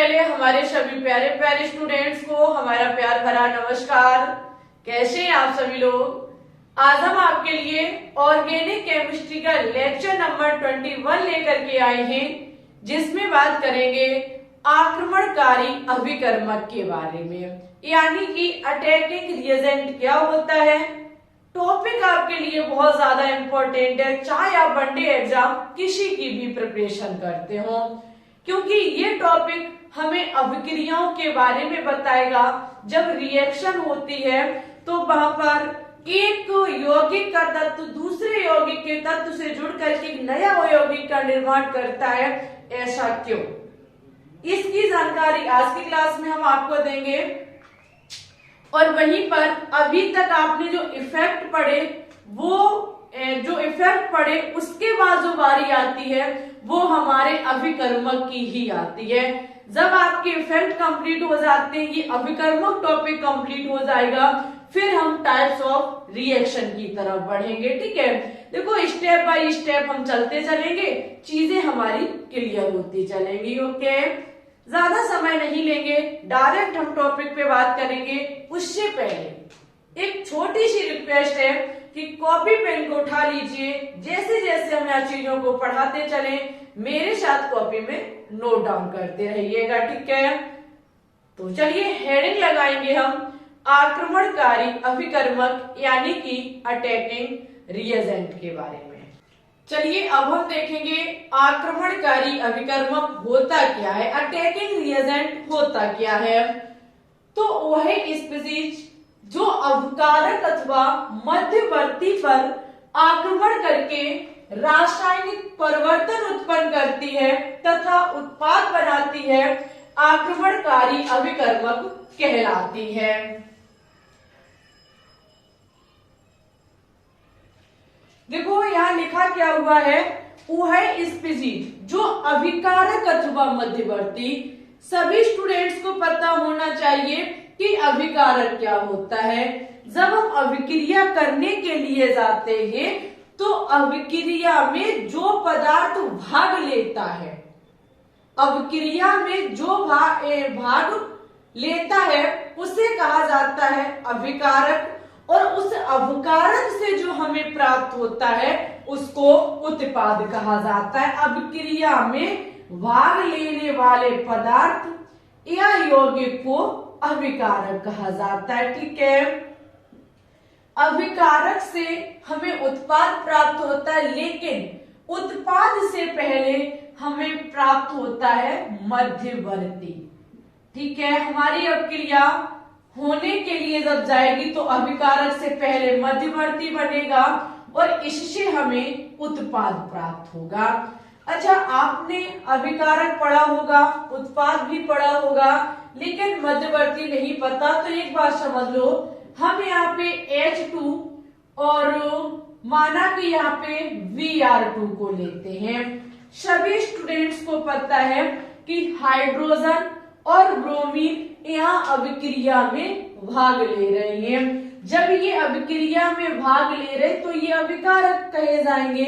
पहले हमारे सभी प्यारे प्यारे स्टूडेंट्स को हमारा प्यार भरा नमस्कार। कैसे हैं आप सभी लोग? आज हम आपके लिए ऑर्गेनिक केमिस्ट्री का लेक्चर नंबर 21 लेकर के आए हैं, जिसमें बात करेंगे आक्रमणकारी अभिकर्मक के बारे में, यानी कि अटैकिंग रिएजेंट क्या होता है। टॉपिक आपके लिए बहुत ज्यादा इंपॉर्टेंट है, चाहे आप वनडे एग्जाम किसी की भी प्रिपरेशन करते हो, क्योंकि ये टॉपिक हमें अभिक्रियाओं के बारे में बताएगा। जब रिएक्शन होती है तो वहां पर एक यौगिक का तत्व दूसरे यौगिक के तत्व से जुड़ करके एक नया यौगिक का निर्माण करता है, ऐसा क्यों? इसकी जानकारी आज की क्लास में हम आपको देंगे। और वहीं पर अभी तक आपने जो इफेक्ट पढ़े, वो जो इफेक्ट पढ़े उसके बाद जो बारी आती है वो हमारे अभिकर्मक की ही आती है। जब आपके इफेक्ट कंप्लीट हो जाते हैं, ये अभिकर्मक टॉपिक कंप्लीट हो जाएगा, फिर हम टाइप्स ऑफ रिएक्शन की तरफ बढ़ेंगे। ठीक है, देखो स्टेप बाय स्टेप हम चलते चलेंगे, चीजें हमारी क्लियर होती चलेंगी। ओके, ज्यादा समय नहीं लेंगे, डायरेक्ट हम टॉपिक पे बात करेंगे। उससे पहले एक छोटी सी रिक्वेस्ट है कि कॉपी पेन को उठा लीजिए। जैसे जैसे हम यहाँ चीजों को पढ़ाते चले, मेरे साथ कॉपी में नोट डाउन करते रहिएगा। ठीक है, तो चलिए हेडिंग लगाएंगे हम आक्रमणकारी अभिकर्मक यानी कि अटैकिंग रिएजेंट के बारे में। चलिए अब हम देखेंगे आक्रमणकारी अभिकर्मक होता क्या है, अटैकिंग रिएजेंट होता क्या है। तो वह स्पीशीज जो अभिकारक अथवा मध्यवर्ती पर आक्रमण करके रासायनिक परिवर्तन उत्पन्न करती है तथा उत्पाद बनाती है, आक्रमणकारी अभिकर्मक कहलाती है। देखो यहाँ लिखा क्या हुआ है, वह स्पीशीज जो अभिकारक अथवा मध्यवर्ती। सभी स्टूडेंट्स को पता होना चाहिए कि अभिकारक क्या होता है। जब हम अभिक्रिया करने के लिए जाते हैं तो अभिक्रिया में जो पदार्थ भाग लेता है, अभिक्रिया में जो भाग लेता है उसे कहा जाता है अभिकारक, और उस अभिकारक से जो हमें प्राप्त होता है उसको उत्पाद कहा जाता है। अभिक्रिया में भाग लेने वाले पदार्थ या यौगिक को अभिकारक कहा जाता है। ठीक है, अभिकारक से हमें उत्पाद प्राप्त होता है, लेकिन उत्पाद से पहले हमें प्राप्त होता है मध्यवर्ती। ठीक है, हमारी अभिक्रिया होने के लिए जब जाएगी तो अभिकारक से पहले मध्यवर्ती बनेगा और इससे हमें उत्पाद प्राप्त होगा। अच्छा, आपने अभिकारक पढ़ा होगा, उत्पाद भी पढ़ा होगा, लेकिन मध्यवर्ती नहीं पता। तो एक बात समझ लो, हम यहाँ पे H2 और माना कि यहाँ पे Br2 को लेते हैं। सभी स्टूडेंट्स को पता है कि हाइड्रोजन और ब्रोमीन यहाँ अभिक्रिया में भाग ले रहे हैं। जब ये अभिक्रिया में भाग ले रहे तो ये अभिकारक कहे जाएंगे।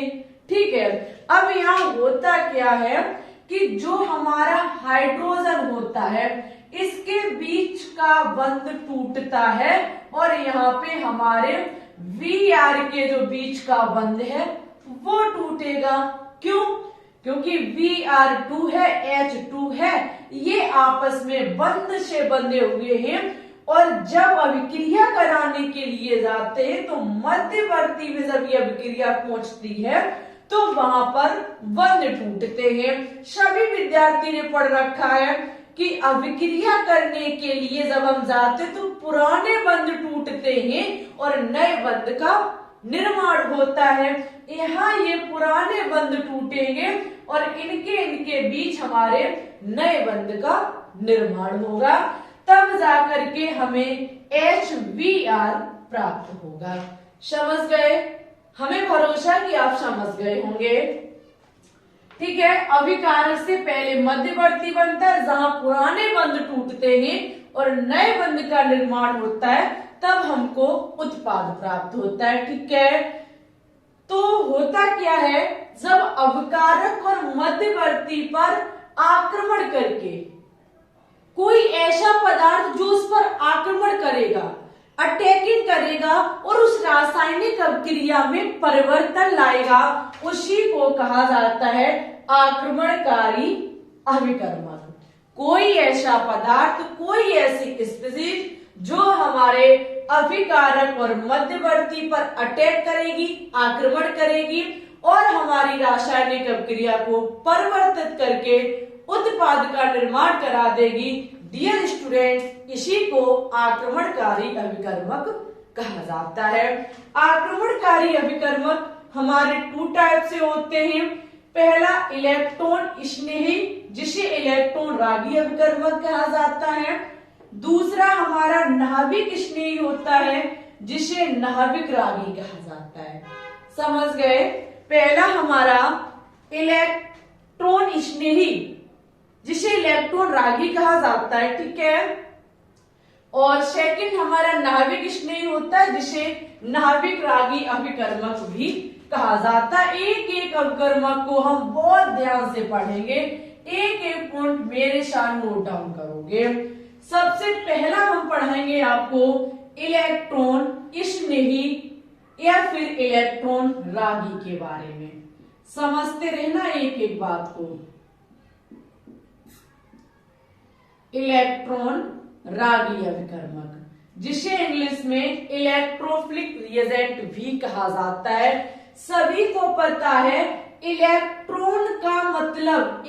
ठीक है, अब यहाँ होता क्या है कि जो हमारा हाइड्रोजन होता है इसके बीच का बंध टूटता है और यहाँ पे हमारे Br के जो बीच का बंध है वो टूटेगा। क्यों? क्योंकि Br2 है, H2 है, ये आपस में बंध से बंधे हुए हैं, और जब अभिक्रिया कराने के लिए जाते हैं तो मध्यवर्ती में जब ये अभिक्रिया पहुंचती है तो वहां पर बंध टूटते हैं। सभी विद्यार्थी ने पढ़ रखा है कि अभिक्रिया करने के लिए जब हम जाते तो पुराने बंध टूटते हैं और नए बंध का निर्माण होता है। यहाँ ये पुराने बंध टूटेंगे और इनके बीच हमारे नए बंध का निर्माण होगा, तब जाकर के हमें HBr प्राप्त होगा। समझ गए? हमें भरोसा कि आप समझ गए होंगे। ठीक है, अभिकारक से पहले मध्यवर्ती बनता है, जहां पुराने बंध टूटते हैं और नए बंध का निर्माण होता है, तब हमको उत्पाद प्राप्त होता है। ठीक है, तो होता क्या है, जब अभिकारक और मध्यवर्ती पर आक्रमण करके ऐसा पदार्थ जो उस पर आक्रमण करेगा, अटैकिंग करेगा और उस रासायनिक अभिक्रिया में परिवर्तन लाएगा, उसी को कहा जाता है आक्रमणकारी अभिकर्मक। कोई ऐसा पदार्थ, कोई ऐसी स्पीशीज जो हमारे अभिकारक और मध्यवर्ती पर अटैक करेगी, आक्रमण करेगी और हमारी रासायनिक अभिक्रिया को परिवर्तित करके उत्पाद का निर्माण करा देगी। डियर स्टूडेंट, इसी को आक्रमणकारी अभिकर्मक कहा जाता है। आक्रमणकारी अभिकर्मक हमारे 2 टाइप से होते हैं। पहला इलेक्ट्रॉन स्नेही, जिसे इलेक्ट्रॉन रागी अभिकर्मक कहा जाता है। दूसरा हमारा नाभिक स्नेही होता है, जिसे नाभिक रागी कहा जाता है। समझ गए? पहला हमारा इलेक्ट्रॉन स्नेही, जिसे इलेक्ट्रॉन रागी कहा जाता है, ठीक है। और सेकंड हमारा नाभिक स्नेही होता है, जिसे नाभिक रागी अभिकर्मक भी कहा जाता है। एक एक अभिकर्मक को हम बहुत ध्यान से पढ़ेंगे, एक एक पॉइंट मेरे साथ नोट डाउन करोगे। सबसे पहला हम पढ़ेंगे आपको इलेक्ट्रॉन स्नेही या फिर इलेक्ट्रॉन रागी के बारे में। समझते रहना एक एक बात को। इलेक्ट्रॉन रागी अभिकर्मक, जिसे इंग्लिश में इलेक्ट्रोफिलिक रिएजेंट भी कहा जाता है। सभी को पता है इलेक्ट्रॉन का मतलब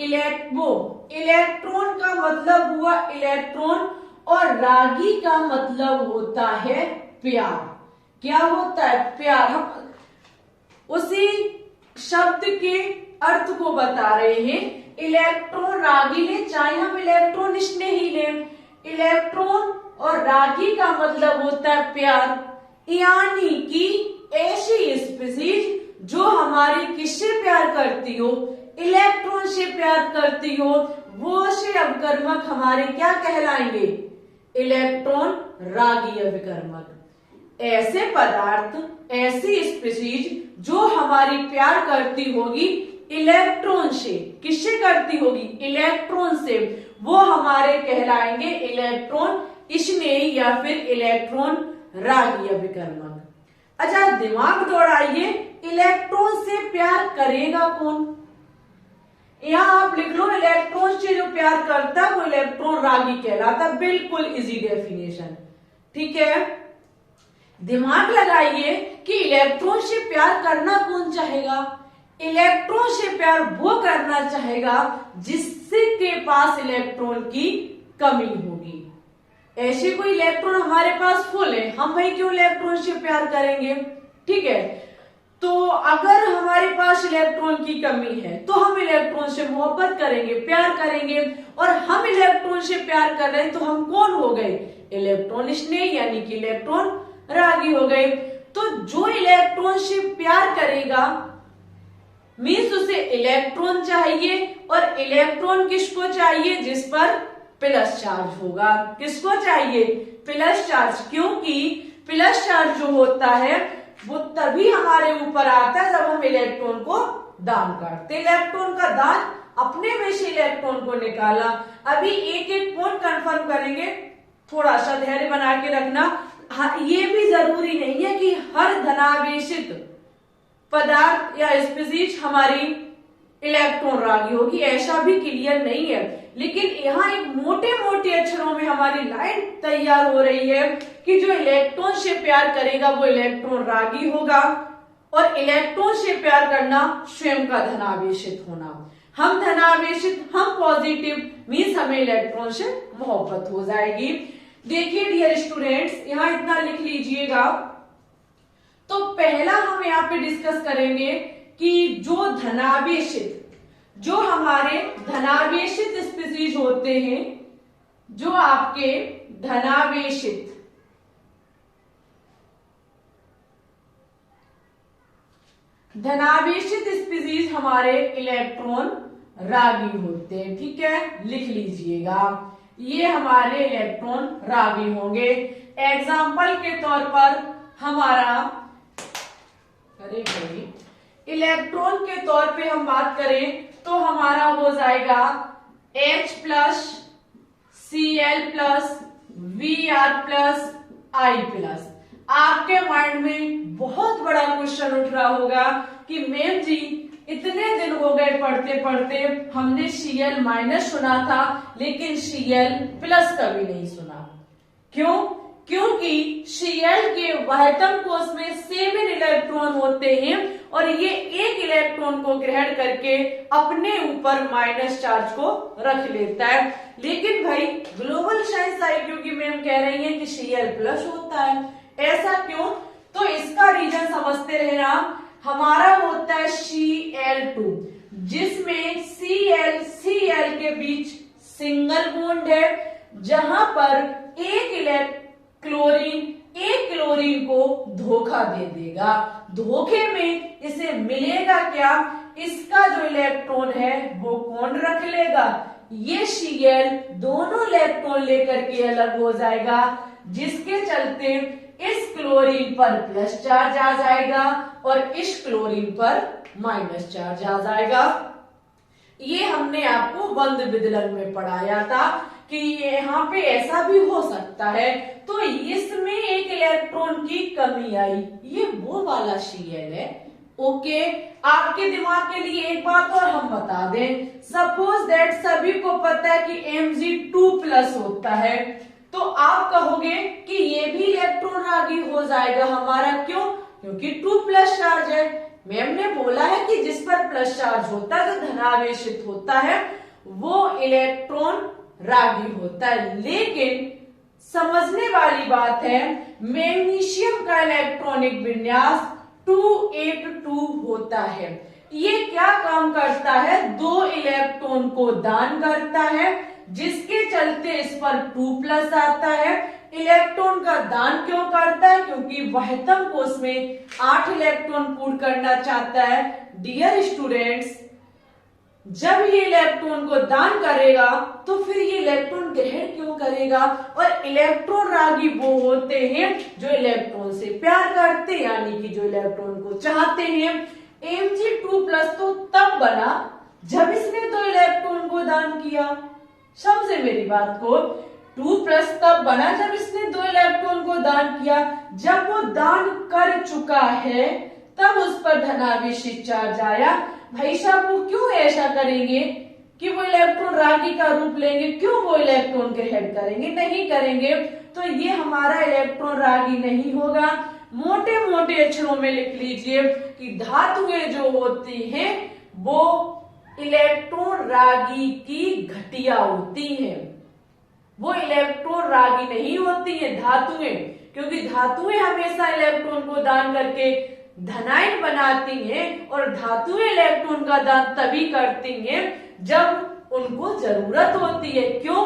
इलेक्ट्रॉन का मतलब हुआ इलेक्ट्रॉन और रागी का मतलब होता है प्यार। क्या होता है? प्यार। हम उसी शब्द के अर्थ को बता रहे हैं। इलेक्ट्रॉन रागी ले, चाहे हम इलेक्ट्रॉन स्नेही ले, इलेक्ट्रॉन और रागी का मतलब होता है प्यार। यानी कि ऐसी स्पीशीज जो हमारी किससे प्यार करती हो, इलेक्ट्रॉन से प्यार करती हो, वो से अभिकर्मक हमारे क्या कहलाएंगे? इलेक्ट्रॉन रागी अभिकर्मक। ऐसे पदार्थ, ऐसी स्पीशीज जो हमारी प्यार करती होगी इलेक्ट्रॉन से, किससे करती होगी? इलेक्ट्रॉन से, वो हमारे कहलाएंगे इलेक्ट्रॉन स्नेही या फिर इलेक्ट्रॉन रागी अभिकर्मक। अच्छा, दिमाग दौड़ाइए, इलेक्ट्रॉन से प्यार करेगा कौन? यहां आप लिख लो, इलेक्ट्रॉन से जो प्यार करता है वो इलेक्ट्रॉन रागी कहलाता। बिल्कुल इजी डेफिनेशन, ठीक है। दिमाग लगाइए कि इलेक्ट्रॉन से प्यार करना कौन चाहेगा? इलेक्ट्रॉन से प्यार वो करना चाहेगा जिससे के पास इलेक्ट्रॉन की कमी होगी। ऐसे कोई इलेक्ट्रॉन हमारे पास फुल है, हम भाई क्यों इलेक्ट्रॉन से प्यार करेंगे? ठीक है, तो अगर हमारे पास इलेक्ट्रॉन की कमी है तो हम इलेक्ट्रॉन से मोहब्बत करेंगे, प्यार करेंगे। और हम इलेक्ट्रॉन से प्यार कर रहे हैं तो हम कौन हो गए? इलेक्ट्रॉन स्नेही यानी कि इलेक्ट्रॉन रागी हो गए। तो जो इलेक्ट्रॉन से प्यार करेगा मीन्स उसे इलेक्ट्रॉन चाहिए, और इलेक्ट्रॉन किसको चाहिए? जिस पर प्लस चार्ज होगा। किसको चाहिए? Plus charge. क्योंकि प्लस चार्ज जो होता है वो तभी हमारे ऊपर आता है जब हम इलेक्ट्रॉन को दान करते। इलेक्ट्रॉन का दान, अपने में से इलेक्ट्रॉन को निकाला। अभी एक एक पॉइंट कंफर्म करेंगे, थोड़ा सा धैर्य बना के रखना। हाँ, ये भी जरूरी नहीं है कि हर धनावेशित पदार्थ या स्पीशीज हमारी इलेक्ट्रॉन रागी होगी, ऐसा भी क्लियर नहीं है। लेकिन यहाँ एक मोटे मोटे अक्षरों में हमारी लाइन तैयार हो रही है कि जो इलेक्ट्रॉन से प्यार करेगा वो इलेक्ट्रॉन रागी होगा, और इलेक्ट्रॉन से प्यार करना स्वयं का धनावेशित होना। हम धनावेशित, हम पॉजिटिव मीन्स हमें इलेक्ट्रॉन से मोहब्बत हो जाएगी। देखिए डियर स्टूडेंट्स, यहाँ इतना लिख लीजिएगा। तो पहला हम यहाँ पे डिस्कस करेंगे कि जो धनावेशित, जो हमारे धनावेशित स्पीशीज होते हैं, जो आपके धनावेशित स्पीशीज हमारे इलेक्ट्रॉन रागी होते हैं। ठीक है, लिख लीजिएगा, ये हमारे इलेक्ट्रॉन रागी होंगे। एग्जाम्पल के तौर पर हमारा, अरे भाई, इलेक्ट्रॉन के तौर पे हम बात करें तो हमारा हो जाएगा H+ Cl plus Vr plus I plus. आपके माइंड में बहुत बड़ा क्वेश्चन उठ रहा होगा कि मैम जी इतने दिन हो गए पढ़ते पढ़ते, हमने Cl माइनस सुना था लेकिन Cl प्लस कभी नहीं सुना। क्यों? क्योंकि Cl के वाहतम कोष में 7 इलेक्ट्रॉन होते हैं और ये एक इलेक्ट्रॉन को ग्रहण करके अपने ऊपर माइनस चार्ज को रख लेता है। लेकिन भाई ग्लोबल साइंस IQ की मैम कह रही है कि Cl प्लस होता है। ऐसा क्यों? तो इसका रीजन समझते रहना। हमारा होता है Cl2 जिसमें Cl के बीच सिंगल बॉन्ड है, जहां पर एक क्लोरीन को धोखा दे देगा। धोखे में इसे मिलेगा क्या? इसका जो इलेक्ट्रॉन है वो कौन रख लेगा? ये Cl दोनों इलेक्ट्रॉन लेकर के अलग हो जाएगा, जिसके चलते इस क्लोरीन पर प्लस चार्ज आ जाएगा और इस क्लोरीन पर माइनस चार्ज आ जाएगा। ये हमने आपको बंद विदलन में पढ़ाया था कि यहाँ पे ऐसा भी हो सकता है, तो इसमें एक इलेक्ट्रॉन की कमी आई, ये वो वाला Cl है। ओके, आपके दिमाग के लिए एक बात और हम बता दें, सपोज दैट सभी को पता है कि Mg2 प्लस होता है, तो आप कहोगे कि ये भी इलेक्ट्रॉन रागी हो जाएगा हमारा। क्यों? क्योंकि 2 प्लस चार्ज है। मैम ने बोला है कि जिस पर प्लस चार्ज होता है, जो धनावेशित होता है, वो इलेक्ट्रॉन रागी होता है। लेकिन समझने वाली बात है, मैग्नीशियम का इलेक्ट्रॉनिक विन्यास 282 होता है। ये क्या काम करता है? 2 इलेक्ट्रॉन को दान करता है, जिसके चलते इस पर 2 प्लस आता है। इलेक्ट्रॉन का दान क्यों करता है? क्योंकि वाहतम कोष में 8 इलेक्ट्रॉन पूर्ण करना चाहता है। डियर स्टूडेंट्स, जब ये इलेक्ट्रॉन को दान करेगा तो फिर ये इलेक्ट्रॉन ग्रहण क्यों करेगा? और इलेक्ट्रॉन रागी वो होते हैं जो इलेक्ट्रॉन से प्यार करते हैं, यानी कि जो इलेक्ट्रॉन को चाहते हैं। Mg2 प्लस तो तब बना जब इसने 2 इलेक्ट्रॉन को दान किया। समझे मेरी बात को? 2 प्लस तब बना जब इसने 2 इलेक्ट्रॉन को दान किया। जब वो दान कर चुका है तब उस पर धनावेशित चार्ज आया। भाई साहब वो क्यों ऐसा करेंगे कि वो इलेक्ट्रॉन रागी का रूप लेंगे? क्यों वो इलेक्ट्रॉन ग्रहण करेंगे? नहीं करेंगे। तो ये हमारा इलेक्ट्रॉन रागी नहीं होगा। मोटे मोटे अक्षरों में लिख लीजिए कि धातुएं जो होती हैं वो इलेक्ट्रॉन रागी की घटिया होती हैं, वो इलेक्ट्रॉन रागी नहीं होती है धातुएं, क्योंकि धातुएं हमेशा इलेक्ट्रॉन को दान करके धनायन बनाती हैं और धातुएं इलेक्ट्रॉन का दान तभी करती हैं जब उनको जरूरत होती है। क्यों?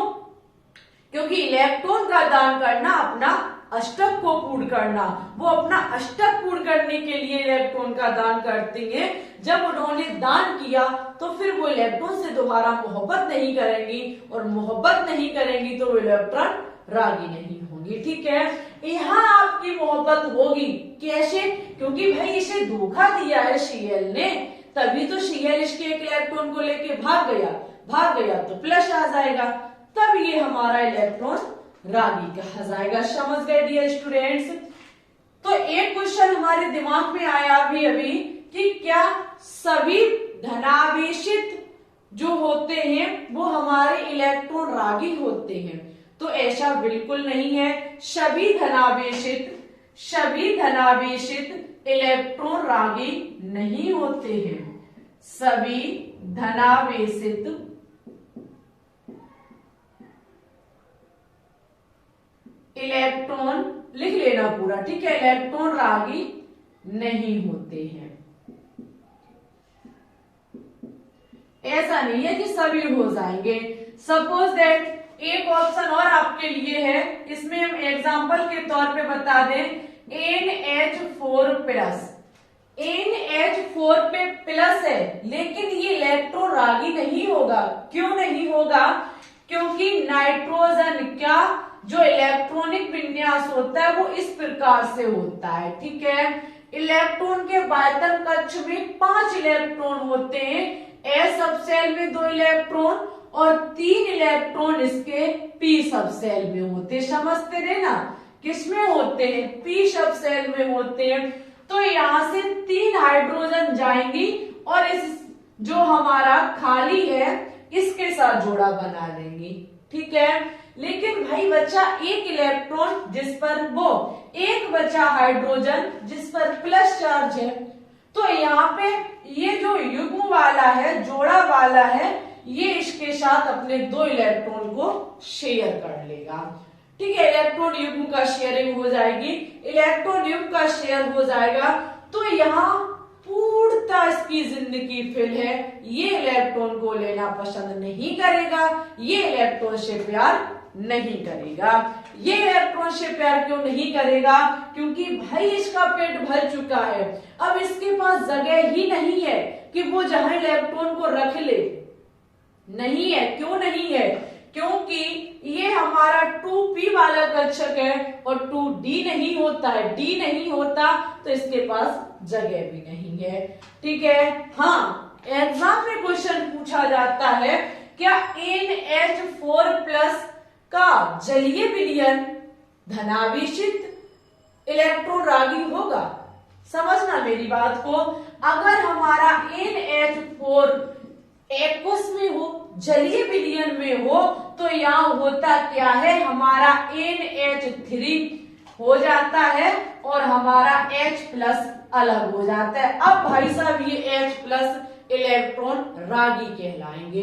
क्योंकि इलेक्ट्रॉन का दान करना अपना अष्टक को पूर्ण करना, वो अपना अष्टक पूर्ण करने के लिए इलेक्ट्रॉन का दान करती हैं। जब उन्होंने दान किया तो फिर वो इलेक्ट्रॉन से दोबारा मोहब्बत नहीं करेंगी, और मोहब्बत नहीं करेंगी तो वो इलेक्ट्रॉन रागी नहीं होंगी। ठीक है, यहाँ आपकी मोहब्बत होगी। कैसे? क्योंकि भाई इसे धोखा दिया है Cl ने, तभी तो Cl इसके एक इलेक्ट्रॉन को लेके भाग गया तो प्लस आ जाएगा, तब ये हमारा इलेक्ट्रॉन रागी कहा जाएगा। समझ गए डियर स्टूडेंट्स? तो एक क्वेश्चन हमारे दिमाग में आया अभी कि क्या सभी धनावेशित जो होते हैं वो हमारे इलेक्ट्रॉन रागी होते हैं? तो ऐसा बिल्कुल नहीं है। सभी धनावेशित इलेक्ट्रॉन रागी नहीं होते हैं। सभी धनावेशित इलेक्ट्रॉन, लिख लेना पूरा, ठीक है, इलेक्ट्रॉन रागी नहीं होते हैं। ऐसा नहीं है कि सभी हो जाएंगे। सपोज दैट एक ऑप्शन और आपके लिए है, इसमें हम एग्जांपल के तौर पे बता दें NH4 प्लस। NH4 पे प्लस है लेकिन ये इलेक्ट्रॉन रागी नहीं होगा। क्यों नहीं होगा? क्योंकि नाइट्रोजन का जो इलेक्ट्रॉनिक विन्यास होता है वो इस प्रकार से होता है। ठीक है, इलेक्ट्रॉन के बाह्यतम कक्ष में 5 इलेक्ट्रॉन होते हैं। S सबसेल में 2 इलेक्ट्रॉन और 3 इलेक्ट्रॉन इसके पी सब सेल में होते, समझते रहे ना, किसमें होते हैं, पी सब सेल में होते हैं। तो यहां से 3 हाइड्रोजन जाएंगी और इस जो हमारा खाली है इसके साथ जोड़ा बना देंगी, ठीक है। लेकिन भाई बचा एक इलेक्ट्रॉन जिस पर वो एक बचा हाइड्रोजन जिस पर प्लस चार्ज है। तो यहाँ पे ये जो युग्म वाला है, जोड़ा वाला है, ये इसके साथ अपने 2 इलेक्ट्रॉन को शेयर कर लेगा, ठीक है। इलेक्ट्रॉन युग्म का शेयरिंग हो जाएगी, इलेक्ट्रॉन युग्म का शेयर हो जाएगा। तो यहाँ पूर्णता इसकी जिंदगी फिल है, ये इलेक्ट्रॉन को लेना पसंद नहीं करेगा, ये इलेक्ट्रॉन से प्यार नहीं करेगा। ये इलेक्ट्रॉन से प्यार क्यों नहीं करेगा? क्योंकि भाई इसका पेट भर चुका है, अब इसके पास जगह ही नहीं है कि वो जहां इलेक्ट्रॉन को रख ले, नहीं है। क्यों नहीं है? क्योंकि ये हमारा 2p वाला कक्षक है और 2d नहीं होता है, d नहीं होता, तो इसके पास जगह भी नहीं है, ठीक है। हाँ, एग्जाम में क्वेश्चन पूछा जाता है, क्या NH4+ का जलीय विलयन धनावेशित इलेक्ट्रॉन रागी होगा? समझना मेरी बात को, अगर हमारा NH4 एक्वस में हो, जलीय विलयन में हो, तो यहाँ होता क्या है, हमारा NH3 हो जाता है और हमारा H+ अलग हो जाता है। अब भाई साहब ये H+ इलेक्ट्रॉन रागी कहलाएंगे।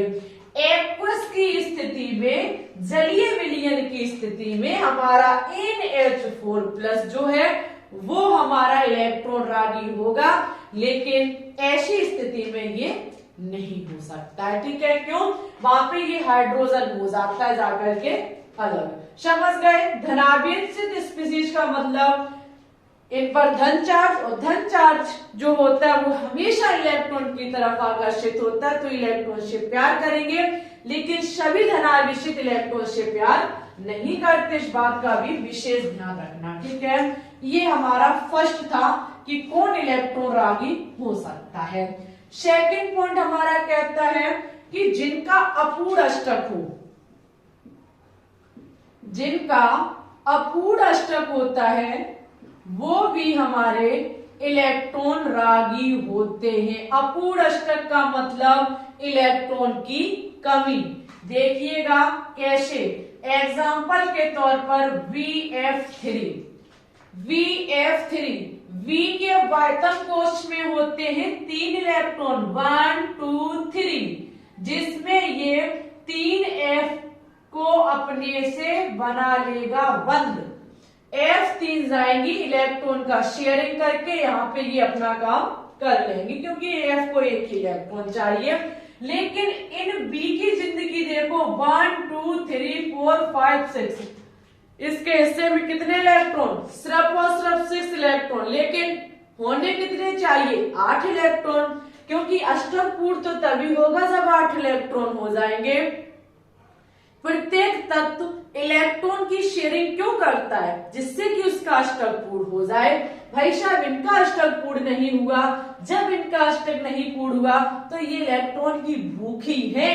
एक्वस की स्थिति में, जलीय विलयन की स्थिति में हमारा NH4+ जो है वो हमारा इलेक्ट्रॉन रागी होगा, लेकिन ऐसी स्थिति में ये नहीं हो सकता है, ठीक है। क्यों? वहां पे ये हाइड्रोजन हो जाता है जाकर के अलग। समझ गए? धनावेशित स्पीशीज का मतलब इन पर धन चार्ज, और धन चार्ज जो होता है वो हमेशा इलेक्ट्रॉन की तरफ आकर्षित होता है, तो इलेक्ट्रॉन से प्यार करेंगे। लेकिन सभी धनावेशित इलेक्ट्रॉन से प्यार नहीं करते, इस बात का भी विशेष ध्यान रखना, ठीक है। ये हमारा फर्स्ट था कि कौन इलेक्ट्रॉन रागी हो सकता है। सेकंड पॉइंट हमारा कहता है कि जिनका अपूर्ण अष्टक हो, जिनका अपूर्ण अष्टक होता है वो भी हमारे इलेक्ट्रॉन रागी होते हैं। अपूर्ण अष्टक का मतलब इलेक्ट्रॉन की कमी। देखिएगा कैसे, एग्जाम्पल के तौर पर VF3, V के वायतन कोश में होते हैं 3 इलेक्ट्रॉन, 1 2 3, जिसमें ये 3F को अपने से बना लेगा बंद। F3 जाएंगी इलेक्ट्रॉन का शेयरिंग करके, यहाँ पे ये अपना काम कर लेंगी क्योंकि F को एक ही इलेक्ट्रॉन चाहिए। लेकिन इन B की जिंदगी देखो, 1 2 3 4 5 6, इसके हिस्से में कितने इलेक्ट्रॉन? सिर्फ और सिर्फ 6 इलेक्ट्रॉन, लेकिन होने कितने चाहिए? 8 इलेक्ट्रॉन, क्योंकि अष्टक पूर्ण तो तभी होगा जब 8 इलेक्ट्रॉन हो जाएंगे। प्रत्येक तत्व इलेक्ट्रॉन की शेयरिंग क्यों करता है? जिससे कि उसका अष्टक पूर्ण हो जाए। भाई साहब इनका अष्टक पूर्ण नहीं हुआ, जब इनका अष्टक नहीं पूर्ण हुआ तो ये इलेक्ट्रॉन की भूखी है,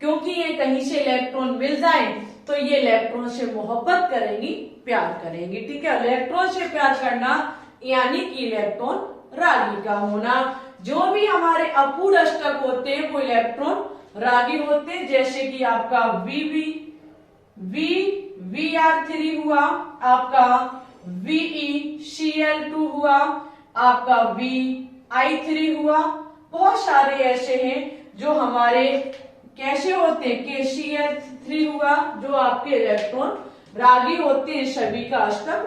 क्योंकि ये कहीं से इलेक्ट्रॉन मिल जाए तो ये इलेक्ट्रॉन से मोहब्बत करेंगी, प्यार करेंगी, ठीक है। इलेक्ट्रॉन से प्यार करना यानी कि इलेक्ट्रॉन रागी का होना। जो भी हमारे अपूर्ण अष्टक होते हैं वो इलेक्ट्रॉन रागी होते हैं, जैसे कि आपका VR3 हुआ, आपका VeCl2 हुआ, आपका Vi3 हुआ। बहुत सारे ऐसे हैं जो हमारे कैसे होते हैं, KCl3 हुआ, जो आपके इलेक्ट्रॉन रागी होते हैं, सभी का अष्टक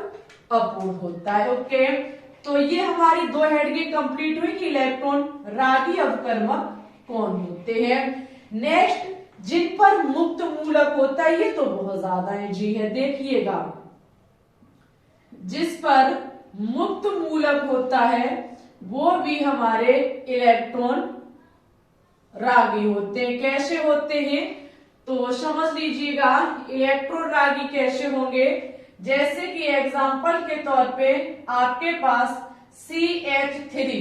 अपूर्ण होता है, ओके। तो ये हमारी 2 हेड की कंप्लीट हुई कि इलेक्ट्रॉन रागी अवकर्मक कौन होते हैं। नेक्स्ट, जिन पर मुक्त मूलक होता है, ये तो बहुत ज्यादा इजी है, देखिएगा। जिस पर मुक्त मूलक होता है वो भी हमारे इलेक्ट्रॉन रागी होते हैं। कैसे होते हैं तो समझ लीजिएगा, इलेक्ट्रॉन रागी कैसे होंगे। जैसे कि एग्जांपल के तौर पे आपके पास CH3,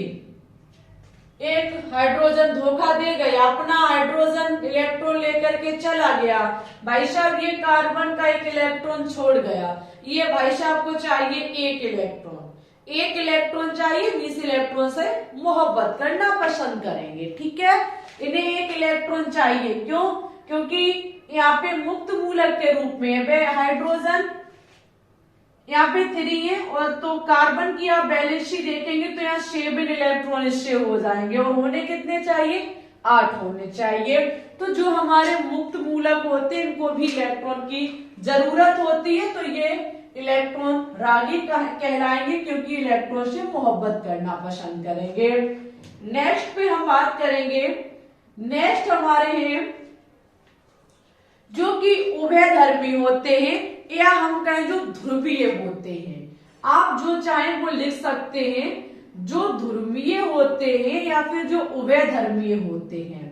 एक हाइड्रोजन धोखा दे गया, अपना हाइड्रोजन इलेक्ट्रॉन लेकर के चला गया। भाई साहब ये कार्बन का एक इलेक्ट्रॉन छोड़ गया, ये भाई साहब को चाहिए एक इलेक्ट्रॉन चाहिए, इस इलेक्ट्रॉन से मोहब्बत करना पसंद करेंगे, ठीक है। इन्हें एक इलेक्ट्रॉन चाहिए, क्यों? क्योंकि यहाँ पे मुक्त मूलक के रूप में हाइड्रोजन यहाँ पे 3 है, और तो कार्बन की आप बैलेंस शीट देखेंगे तो यहाँ 7 इलेक्ट्रॉन इससे हो जाएंगे, और होने कितने चाहिए? 8 होने चाहिए। तो जो हमारे मुक्त मूलक होते हैं इनको भी इलेक्ट्रॉन की जरूरत होती है, तो ये इलेक्ट्रॉन रागी कहलाएंगे, क्योंकि इलेक्ट्रॉन से मोहब्बत करना पसंद करेंगे। नेक्स्ट पे हम बात करेंगे, नेक्स्ट हमारे हैं जो कि उभयधर्मी होते हैं, या हम कहें जो ध्रुवीय होते हैं। आप जो चाहें वो लिख सकते हैं, जो ध्रुवीय होते हैं या फिर जो उभयधर्मीय होते हैं,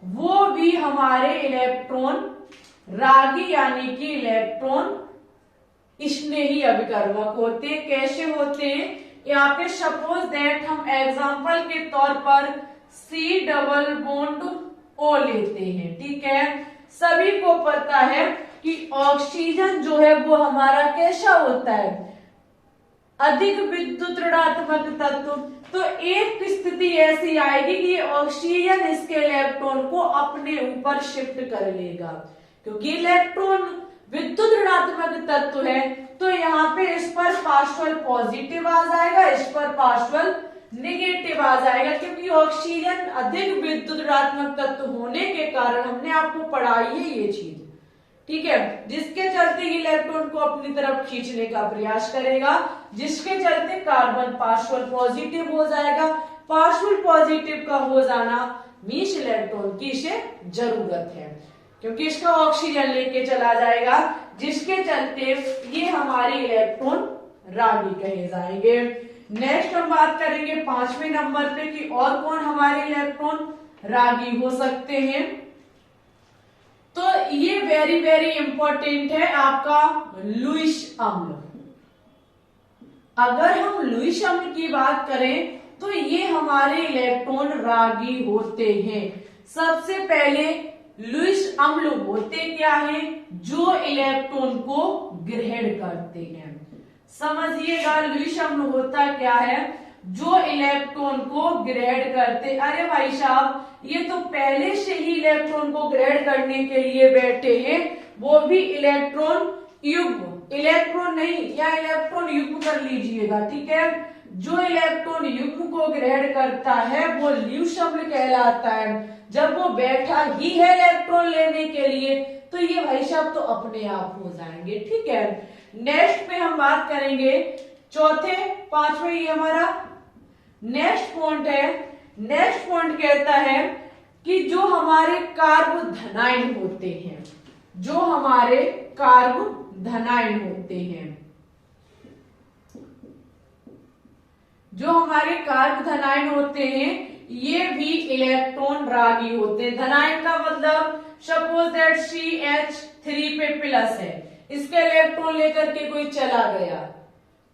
वो भी हमारे इलेक्ट्रॉन रागी यानी कि इलेक्ट्रॉन स्नेही अभिकर्मक होते हैं। कैसे होते हैं? यहाँ पे सपोज दैट हम एग्जाम्पल के तौर पर C डबल बॉन्ड O लेते हैं, ठीक है। सभी को पता है कि ऑक्सीजन जो है वो हमारा कैसा होता है? अधिक विद्युत ऋणात्मक तत्व। तो एक स्थिति ऐसी आएगी कि ऑक्सीजन इसके इलेक्ट्रॉन को अपने ऊपर शिफ्ट कर लेगा, क्योंकि इलेक्ट्रॉन विद्युत ऋणात्मक तत्व है, तो यहाँ पे इस पर पार्शियल पॉजिटिव आ जाएगा, इस पर पार्शियल नेगेटिव आ जाएगा, क्योंकि ऑक्सीजन अधिक विद्युत ऋणात्मक तत्व होने के कारण हमने आपको पढ़ाई है ये चीज, ठीक है, जिसके चलते इलेक्ट्रॉन को अपनी तरफ खींचने का प्रयास करेगा, जिसके चलते कार्बन पार्शियल पॉजिटिव हो जाएगा। पार्शियल पॉजिटिव का हो जाना मीन्स इलेक्ट्रॉन की इसे जरूरत है, क्योंकि इसका ऑक्सीजन लेके चला जाएगा, जिसके चलते ये हमारे इलेक्ट्रॉन रागी कहे जाएंगे। नेक्स्ट हम बात करेंगे 5वें नंबर पे कि और कौन हमारे इलेक्ट्रॉन रागी हो सकते हैं। तो ये वेरी वेरी इंपॉर्टेंट है आपका लुईस अम्ल। अगर हम लुईस अम्ल की बात करें तो ये हमारे इलेक्ट्रॉन रागी होते हैं। सबसे पहले लुईस अम्ल होते क्या है? जो इलेक्ट्रॉन को ग्रहण करते हैं। समझिएगा, लुईस अम्ल होता क्या है? जो इलेक्ट्रॉन को ग्रहण करते। अरे भाई साहब, ये तो पहले से ही इलेक्ट्रॉन को ग्रहण करने के लिए बैठे हैं, वो भी इलेक्ट्रॉन युग्म, इलेक्ट्रॉन नहीं, या इलेक्ट्रॉन युग्म कर लीजिएगा, ठीक है। जो इलेक्ट्रॉन युग्म को ग्रहण करता है वो लुईस अम्ल कहलाता है। जब वो बैठा ही है इलेक्ट्रॉन लेने के लिए, तो ये भाई साहब तो अपने आप हो जाएंगे, ठीक है। नेक्स्ट पे हम बात करेंगे चौथे 5वें, ये हमारा नेक्स्ट पॉइंट है। नेक्स्ट पॉइंट कहता है कि जो हमारे कार्बोधनाइन होते हैं, जो हमारे कार्बोधनाइन होते हैं, जो हमारे कार्बोधनाइन होते हैं, ये भी इलेक्ट्रॉन रागी होते हैं। धनाइन का मतलब सपोज दैट CH3 पे प्लस है, इसका इलेक्ट्रॉन लेकर के कोई चला गया,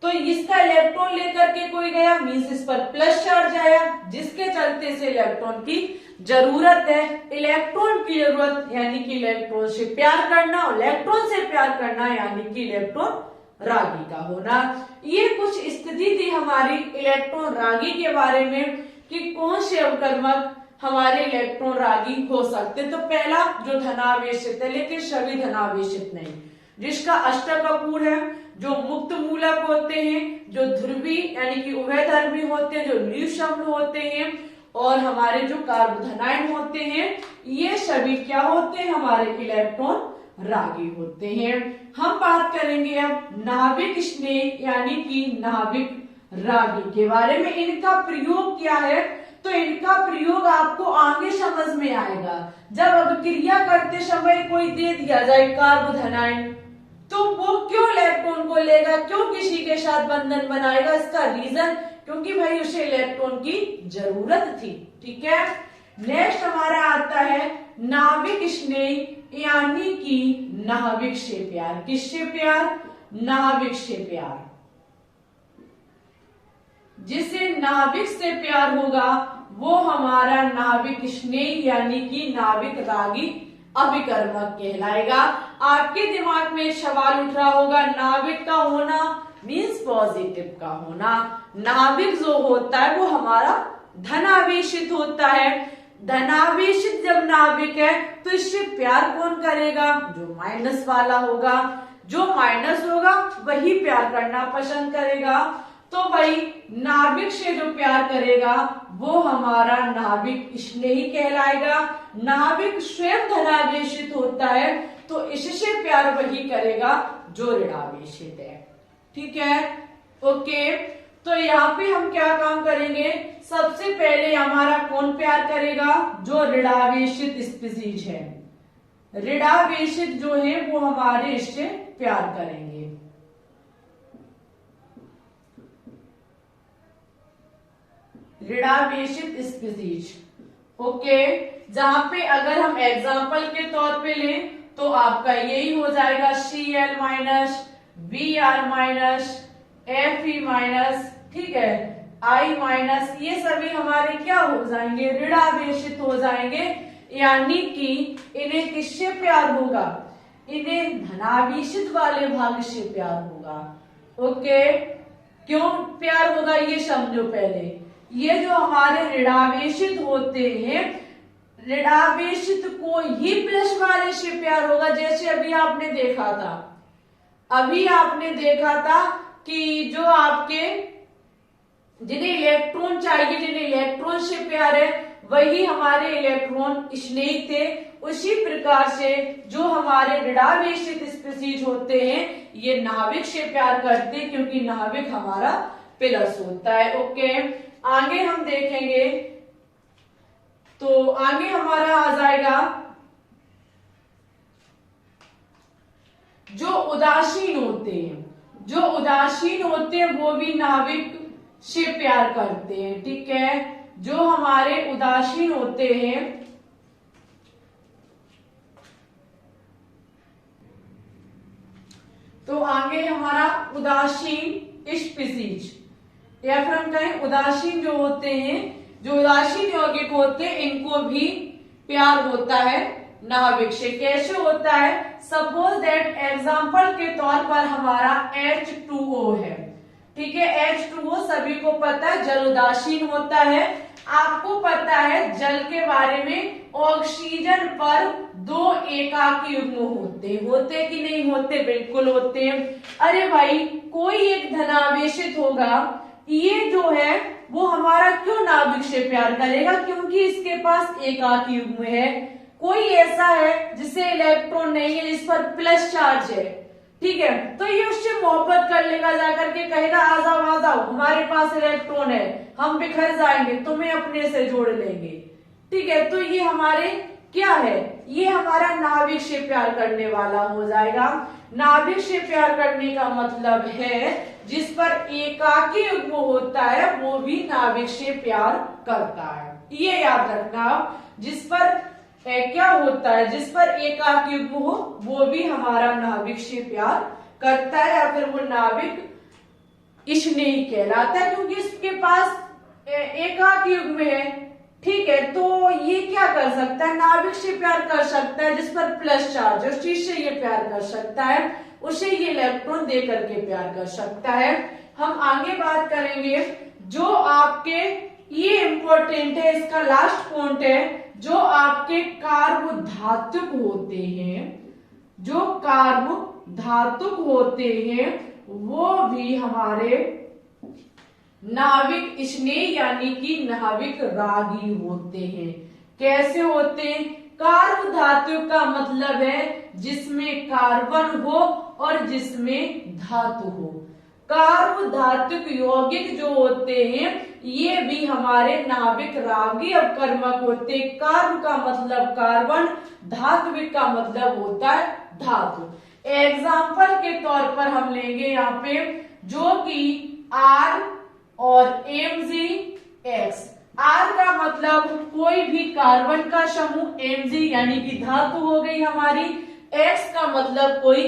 तो इसका इलेक्ट्रॉन लेकर के कोई गया मीन्स इस पर प्लस चार्ज आया, जिसके चलते से इलेक्ट्रॉन की जरूरत है। इलेक्ट्रॉन की जरूरत यानी कि इलेक्ट्रॉन से प्यार करना, और इलेक्ट्रॉन से प्यार करना यानी कि इलेक्ट्रॉन रागी का होना। ये कुछ स्थिति थी हमारी इलेक्ट्रॉन रागी के बारे में कि कौन से अवकर्मक हमारे इलेक्ट्रॉन रागी हो सकते। तो पहला जो धनावेशित है, लेकिन सभी धनावेशित नहीं, जिसका अष्टक अपूर्ण है, जो मुक्त मूलक होते हैं, जो ध्रुवी यानी कि उभयधर्मी होते हैं, जो लुईस अम्ल होते हैं, और हमारे जो कार्बोधनाइन होते हैं, ये सभी क्या होते हैं? हमारे इलेक्ट्रॉन रागी होते हैं। हम बात करेंगे अब नाभिक स्नेह यानी कि नाभिक रागी के बारे में। इनका प्रयोग क्या है? तो इनका प्रयोग आपको आगे समझ में आएगा। जब अभिक्रिया करते समय कोई दे दिया जाए कार्बोधनाइन, तो वो क्यों इलेक्ट्रॉन को लेगा, क्यों किसी के साथ बंधन बनाएगा? इसका रीजन, क्योंकि भाई उसे इलेक्ट्रॉन की जरूरत थी, ठीक है। नेक्स्ट हमारा आता है नाभिक स्नेह यानी कि नाभिक से प्यार। किससे प्यार? नाभिक से प्यार। जिसे नाभिक से प्यार होगा वो हमारा नाभिक स्नेही यानी कि नाभिक रागी अभिकर्मक कहलाएगा। आपके दिमाग में सवाल उठ रहा होगा, नाभिक का होना मीन्स पॉजिटिव का होना। नाभिक जो होता है वो हमारा धनावेशित होता है। धनावेशित जब नाभिक है तो इससे प्यार कौन करेगा? जो माइनस वाला होगा। जो माइनस होगा वही प्यार करना पसंद करेगा। तो वही नाभिक से जो प्यार करेगा वो हमारा नाभिक स्नेही कहलाएगा। नाभिक स्वयं धनावेशित होता है तो इससे प्यार वही करेगा जो ऋणावेशित है। ठीक है, ओके। तो यहाँ पे हम क्या काम करेंगे? सबसे पहले हमारा कौन प्यार करेगा? जो ऋणावेशित स्पीशीज है। ऋणावेशित जो है वो हमारे इससे प्यार करेंगे। ऋणावेशित स्पीशीज, ओके। जहां पे अगर हम एग्जाम्पल के तौर पे लें तो आपका यही हो जाएगा Cl minus, Br minus, Fe minus, ठीक है, I माइनस, ये सभी हमारे क्या हो जाएंगे? ऋणावेशित हो जाएंगे। यानी कि इन्हें किससे प्यार होगा? इन्हें धनावेशित वाले भाग से प्यार होगा। ओके, क्यों प्यार होगा ये समझो पहले। ये जो हमारे ऋणावेशित होते हैं, ऋणावेशित को ही प्लस वाले से प्यार होगा। जैसे अभी आपने देखा था कि जो आपके जिन्हें इलेक्ट्रॉन चाहिए, जिन्हें इलेक्ट्रॉन से प्यार है, वही हमारे इलेक्ट्रॉन स्नेही थे। उसी प्रकार से जो हमारे ऋणावेशित स्पीशीज होते हैं ये नाभिक से प्यार करते हैं, क्योंकि नाभिक हमारा प्लस होता है। ओके, आगे हम देखेंगे तो आगे हमारा आ जाएगा जो उदासीन होते हैं। जो उदासीन होते हैं वो भी नाभिक से प्यार करते हैं। ठीक है, जो हमारे उदासीन होते हैं तो आगे हमारा उदासीन स्पीशीज या फिर हम कहें उदासीन जो होते हैं, जो उदासीन यौगिक होते हैं, इनको भी प्यार होता है नाभिक से। कैसे होता है? सपोज दैट एग्जाम्पल के तौर पर हमारा H2O है। ठीक है, H2O सभी को पता है जल उदासीन होता है। आपको पता है जल के बारे में, ऑक्सीजन पर 2 एकाकी युग्म होते कि नहीं होते? बिल्कुल होते हैं। अरे भाई, कोई एक धनावेशित होगा, ये जो है वो हमारा क्यों नाभिक से प्यार करेगा? क्योंकि इसके पास एकाकी युग्म है। कोई ऐसा है जिसे इलेक्ट्रॉन नहीं है, जिस पर प्लस चार्ज है, ठीक है, तो ये उससे मोहब्बत कर लेगा, जाकर के कहेगा आ जाओ हमारे पास इलेक्ट्रॉन है, हम बिखर जाएंगे, तुम्हें अपने से जोड़ लेंगे। ठीक है, तो ये हमारे क्या है? ये हमारा नाभिक से प्यार करने वाला हो जाएगा। नाभिक से प्यार करने का मतलब है जिस पर एकाकी युग्म होता है वो भी नाभिक से प्यार करता है। ये याद रखना, जिस पर क्या होता है, जिस पर एकाकी युग्म हो वो भी हमारा नाभिक से प्यार करता है, या फिर वो नाभिक स्नेही कहलाता है, क्योंकि इसके पास एकाकी युग्म है। ठीक है, तो ये क्या कर सकता है? नाभिक से प्यार कर सकता है जिस पर प्लस चार्ज है, उस चीज से ये प्यार कर सकता है, उसे ये इलेक्ट्रॉन दे करके प्यार कर सकता है। हम आगे बात करेंगे जो आपके, ये इंपॉर्टेंट है, इसका लास्ट पॉइंट है, जो आपके कार्बधातुक होते हैं, जो कार्बधातुक होते हैं वो भी हमारे नाभिक स्नेही यानी कि नाभिक रागी होते हैं। कैसे होते हैं? कार्बधातुक का मतलब है जिसमें कार्बन हो और जिसमें धातु हो। कार्बधातुक यौगिक जो होते हैं ये भी हमारे नाभिक रागी अपकर्मक होते। कार्ब का मतलब कार्बन, धात्विक का मतलब होता है धातु। एग्जाम्पल के तौर पर हम लेंगे यहाँ पे जो कि R और MgX। R का मतलब कोई भी कार्बन का समूह, Mg यानी कि धातु हो गई हमारी, X का मतलब कोई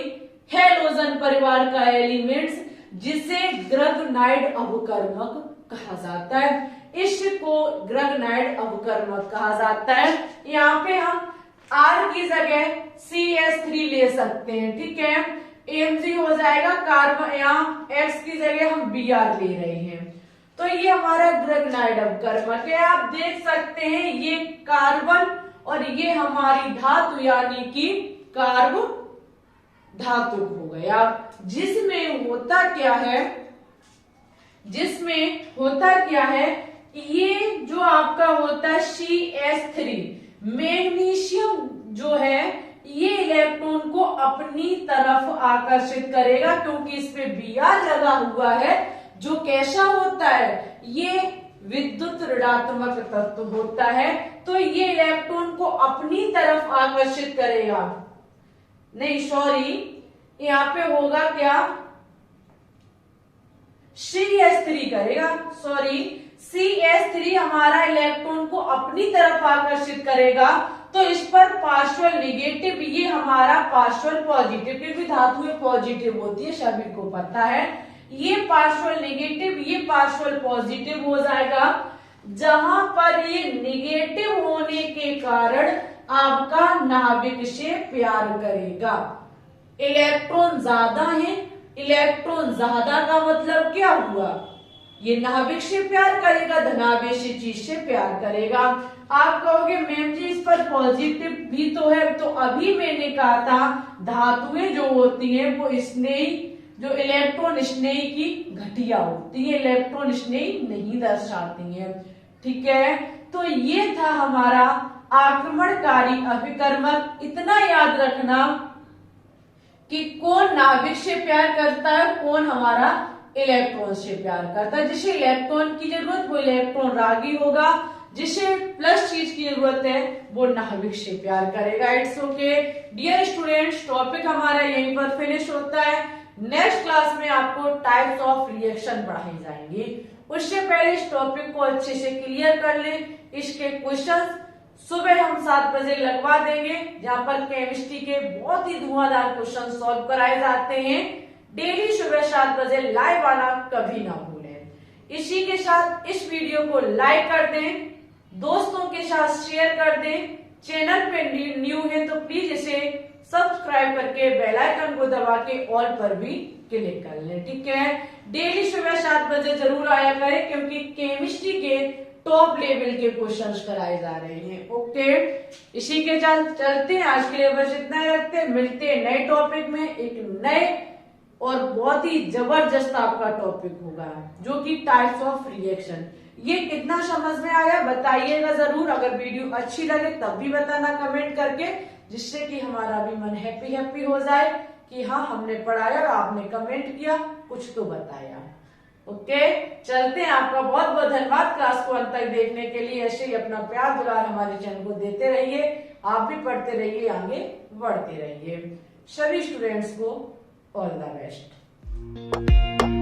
हैलोजन परिवार का एलिमेंट्स जिसे ग्रग्नाइड अवकर्मक कहा जाता है। इसको ग्रगनाइड अवकर्मक कहा जाता है। यहाँ पे हम R की जगह CH3 ले सकते हैं, ठीक है। AMG हो जाएगा कार्बन, यहाँ X की जगह हम Br ले रहे हैं, तो ये हमारा ग्रगनाइड अवकर्मक है। आप देख सकते हैं ये कार्बन और ये हमारी धातु यानी कि कार्ब धातु हो गया, जिसमें होता क्या है, ये जो आपका होता है CH3 मैग्नीशियम जो है ये इलेक्ट्रॉन को अपनी तरफ आकर्षित करेगा, क्योंकि इस पे Br लगा हुआ है, जो कैसा होता है, ये विद्युत ऋणात्मक तत्व होता है, तो ये इलेक्ट्रॉन को अपनी तरफ आकर्षित करेगा। नहीं सॉरी, यहाँ पे होगा क्या, CH3 करेगा, सॉरी CH3 हमारा इलेक्ट्रॉन को अपनी तरफ आकर्षित करेगा, तो इस पर पार्शियल नेगेटिव, ये हमारा पार्शियल पॉजिटिव, क्योंकि धातुएं पॉजिटिव होती है सभी को पता है, ये पार्शियल नेगेटिव ये पार्शियल पॉजिटिव हो जाएगा, जहां पर ये नेगेटिव होने के कारण आपका नाभिक से प्यार करेगा। इलेक्ट्रॉन ज्यादा है, इलेक्ट्रॉन ज्यादा का मतलब क्या हुआ, ये नाभिक से प्यार करेगा, धनावेशी चीज से प्यार करेगा। आप कहोगे मैम जी इस पर पॉजिटिव भी तो है, तो अभी मैंने कहा था धातुएं जो होती हैं वो स्नेही, जो इलेक्ट्रॉन स्नेही की घटिया होती है, इलेक्ट्रॉन स्नेही नहीं दर्शाती हैं, ठीक है। तो ये था हमारा आक्रमणकारी अभिकर्मक। इतना याद रखना कि कौन नाभिक से प्यार करता है, कौन हमारा इलेक्ट्रॉन से प्यार करता है। जिसे इलेक्ट्रॉन की जरूरत वो इलेक्ट्रॉन रागी होगा, जिसे प्लस चीज की जरूरत है वो नाभिक से प्यार करेगा। It's okay dear students, topic हमारा यहीं पर फिनिश होता है। नेक्स्ट क्लास में आपको टाइप्स ऑफ रिएक्शन पढ़ाई जाएंगी। उससे पहले इस टॉपिक को अच्छे से क्लियर कर लें। इसके क्वेश्चंस सुबह हम 7 बजे लगवा देंगे, जहां पर केमिस्ट्री के बहुत ही धुआंधार क्वेश्चन सॉल्व कराए जाते हैं। डेली सुबह 7 बजे लाइव आना कभी ना भूलें। इसी के साथ इस वीडियो को लाइक कर दें, दोस्तों के साथ शेयर कर दें। चैनल पे न्यू है तो प्लीज इसे सब्सक्राइब करके बेल आइकन को दबा के ऑल पर भी क्लिक कर लें, ठीक है। डेली सुबह 7 बजे जरूर आया करें, क्योंकि केमिस्ट्री के टॉप लेवल के क्वेश्चंस कराए जा रहे हैं। ओके, इसी के साथ चलते हैं। आज के लिए बस इतना ही रखते हैं, मिलते हैं नए टॉपिक में, एक नए और बहुत ही जबरदस्त आपका टॉपिक होगा, जो कि टाइप्स ऑफ रिएक्शन। ये कितना समझ में आया बताइएगा जरूर। अगर वीडियो अच्छी लगे तब भी बताना कमेंट करके, जिससे कि हमारा भी मन हैप्पी हो जाए कि हाँ हमने पढ़ाया और आपने कमेंट किया, कुछ तो बताया। ओके, चलते हैं। आपका बहुत बहुत धन्यवाद क्लास को अंत तक देखने के लिए। ऐसे ही अपना प्यार दुलार हमारे चैनल को देते रहिए, आप भी पढ़ते रहिए, आगे बढ़ते रहिए। सभी स्टूडेंट्स को ऑल द बेस्ट।